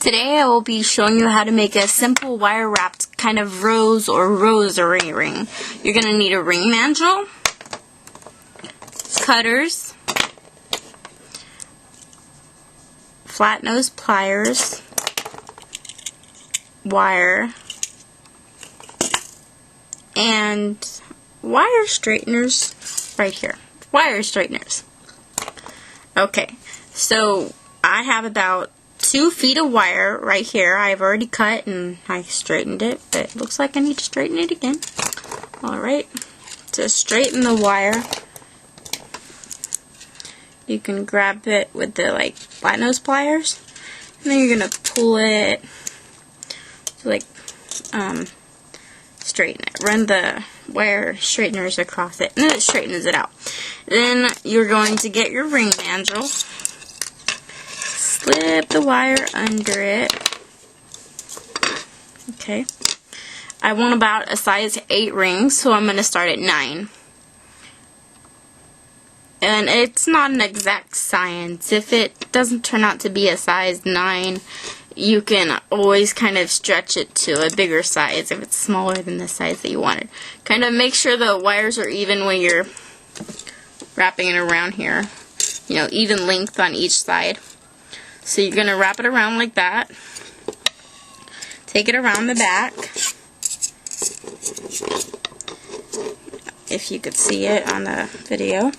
Today I will be showing you how to make a simple wire wrapped kind of rose or rosary ring. You're going to need a ring mandrel, cutters, flat nose pliers, wire, and wire straighteners right here. Wire straighteners. Okay, so I have about 2 feet of wire right here. I've already cut and I straightened it, but it looks like I need to straighten it again. Alright, to straighten the wire, you can grab it with the flat nose pliers, and then you're going to pull it to straighten it. Run the wire straighteners across it, and then it straightens it out. Then you're going to get your ring mandrel, slip the wire under it. Okay. I want about a size 8 ring, so I'm going to start at 9. And it's not an exact science. If it doesn't turn out to be a size 9, you can always kind of stretch it to a bigger size if it's smaller than the size that you wanted. Kind of make sure the wires are even when you're wrapping it around here. You know, even length on each side. So you're going to wrap it around like that. Take it around the back. If you could see it on the video.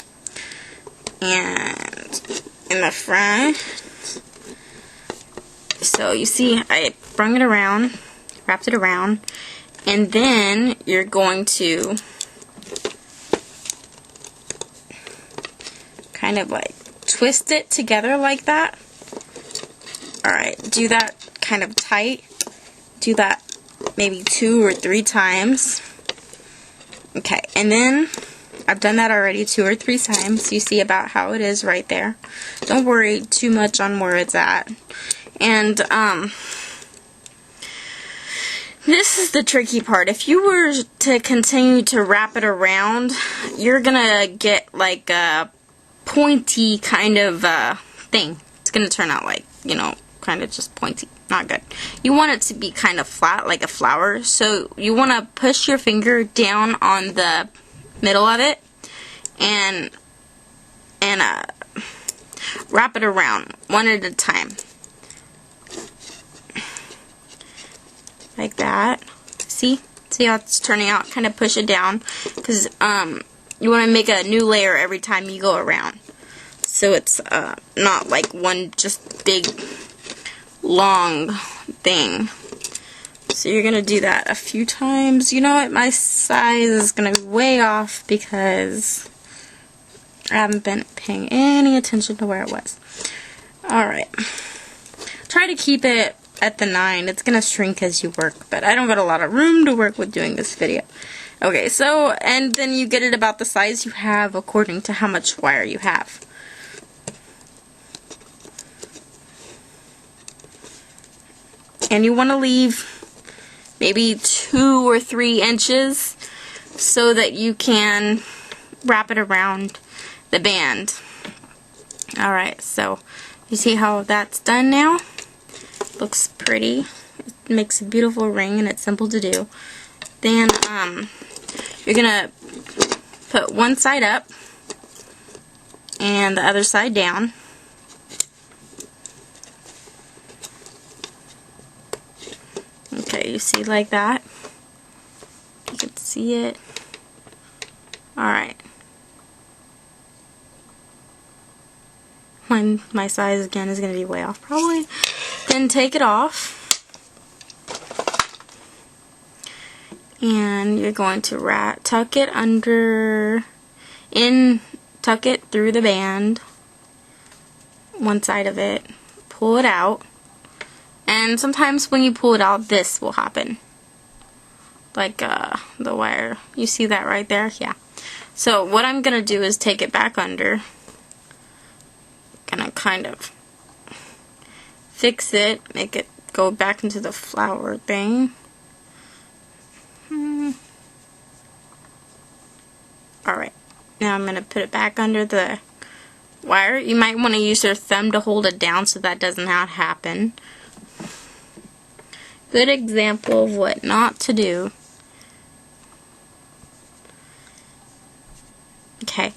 And in the front. So you see I brung it around, wrapped it around, and then you're going to kind of twist it together like that. Alright, do that kind of tight. Do that maybe 2 or 3 times. Okay, and then I've done that already 2 or 3 times. You see about how it is right there. Don't worry too much on where it's at. And this is the tricky part. If you were to continue to wrap it around, you're gonna get like a pointy kind of thing. It's gonna turn out kind of just pointy. Not good. You want it to be kind of flat, like a flower. So you want to push your finger down on the middle of it and wrap it around one at a time. Like that. See how it's turning out? Kind of push it down because you want to make a new layer every time you go around. So it's not like one just big long thing. So you're going to do that a few times. You know what? My size is going to be way off because I haven't been paying any attention to where it was. Alright. Try to keep it at the 9. It's going to shrink as you work, but I don't got a lot of room to work with doing this video. Okay, so, and then you get it about the size you have according to how much wire you have. And you want to leave maybe 2 or 3 inches so that you can wrap it around the band. Alright, so you see how that's done now? Looks pretty. It makes a beautiful ring and it's simple to do. Then you're going to put one side up and the other side down. Okay, you see like that? You can see it. Alright. My size again is going to be way off probably. Then take it off. And you're going to tuck it tuck it through the band. One side of it. Pull it out. And sometimes when you pull it out, this will happen. Like the wire. You see that right there? Yeah. So what I'm going to do is take it back under. Gonna kind of fix it. Make it go back into the flower thing. Alright. Now I'm going to put it back under the wire. You might want to use your thumb to hold it down so that doesn't happen. Good example of what not to do. Okay,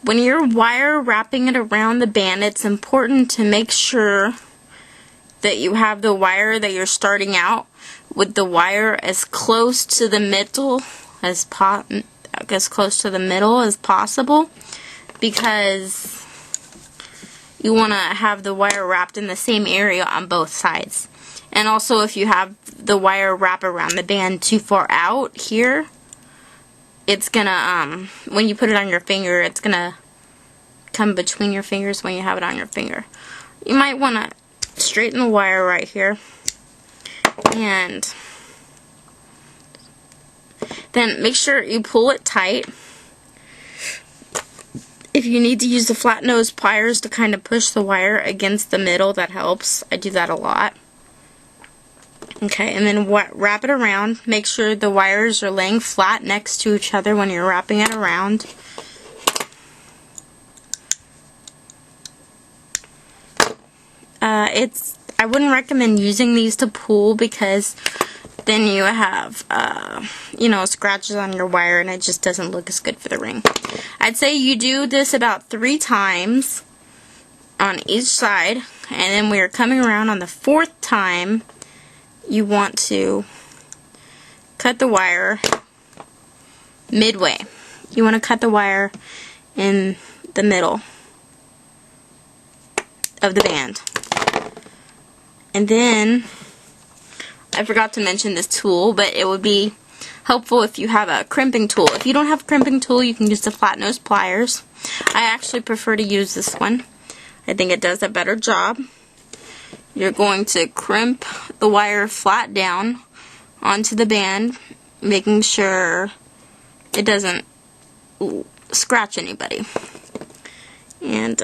when you're wire wrapping it around the band, it's important to make sure that you have the wire that you're starting out with the wire as close to the middle as possible, because you want to have the wire wrapped in the same area on both sides. And also, if you have the wire wrap around the band too far out here, it's gonna, when you put it on your finger, it's gonna come between your fingers when you have it on your finger. You might want to straighten the wire right here, and then make sure you pull it tight. If you need to use the flat nose pliers to kind of push the wire against the middle, that helps. I do that a lot. Okay, and then wrap it around. Make sure the wires are laying flat next to each other when you're wrapping it around. I wouldn't recommend using these to pull, because then you have, scratches on your wire, and it just doesn't look as good for the ring. I'd say you do this about 3 times on each side, and then when you're coming around on the 4th time, you want to cut the wire midway. You want to cut the wire in the middle of the band. And then, I forgot to mention this tool, but it would be helpful if you have a crimping tool. If you don't have a crimping tool, you can use the flat nose pliers. I actually prefer to use this one. I think it does a better job. You're going to crimp the wire flat down onto the band, making sure it doesn't scratch anybody. And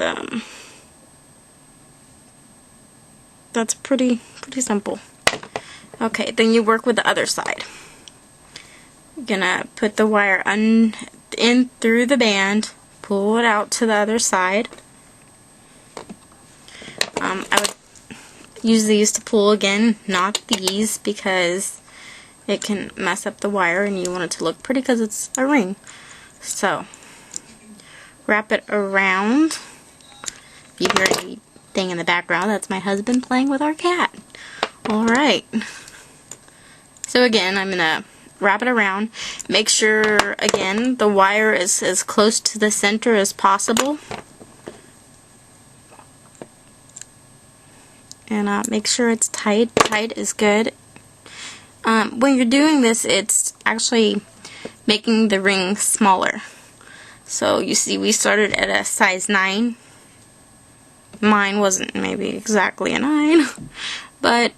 that's pretty simple. Okay, then you work with the other side. You're gonna put the wire in through the band, pull it out to the other side. I would use these to pull again, not these, because it can mess up the wire and you want it to look pretty because it's a ring. So, wrap it around. If you hear anything in the background, that's my husband playing with our cat. Alright. So again, I'm going to wrap it around. Make sure, again, the wire is as close to the center as possible. And make sure it's tight. Tight is good. When you're doing this, it's actually making the ring smaller. So you see, we started at a size 9. Mine wasn't maybe exactly a 9, but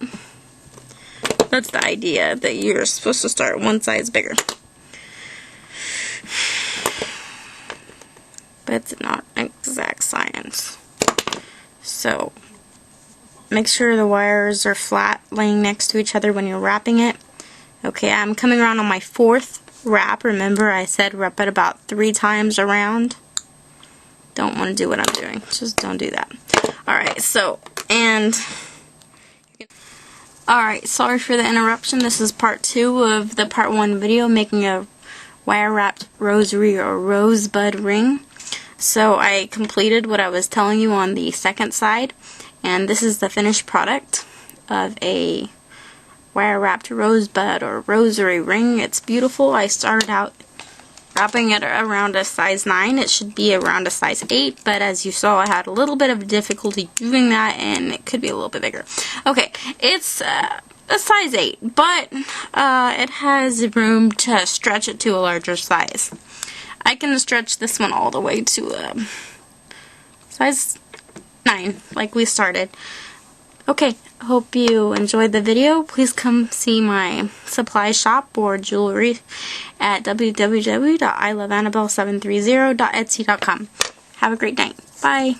that's the idea, that you're supposed to start one size bigger. But it's not exact science. So make sure the wires are flat, laying next to each other when you're wrapping it. Okay, I'm coming around on my 4th wrap. Remember, I said wrap it about 3 times around. Don't want to do what I'm doing. Just don't do that. Alright, alright, sorry for the interruption. This is part 2 of the part 1 video, making a wire wrapped rosary or rosebud ring. So I completed what I was telling you on the second side, and this is the finished product of a wire wrapped rosebud or rosary ring. It's beautiful. I started out wrapping it around a size 9. It should be around a size 8, but as you saw, I had a little bit of difficulty doing that, and it could be a little bit bigger. Okay, it's a size 8, but it has room to stretch it to a larger size. I can stretch this one all the way to size 9, like we started. Okay, hope you enjoyed the video. Please come see my supply shop or jewelry at www.iloveannabelle730.etsy.com. Have a great night. Bye.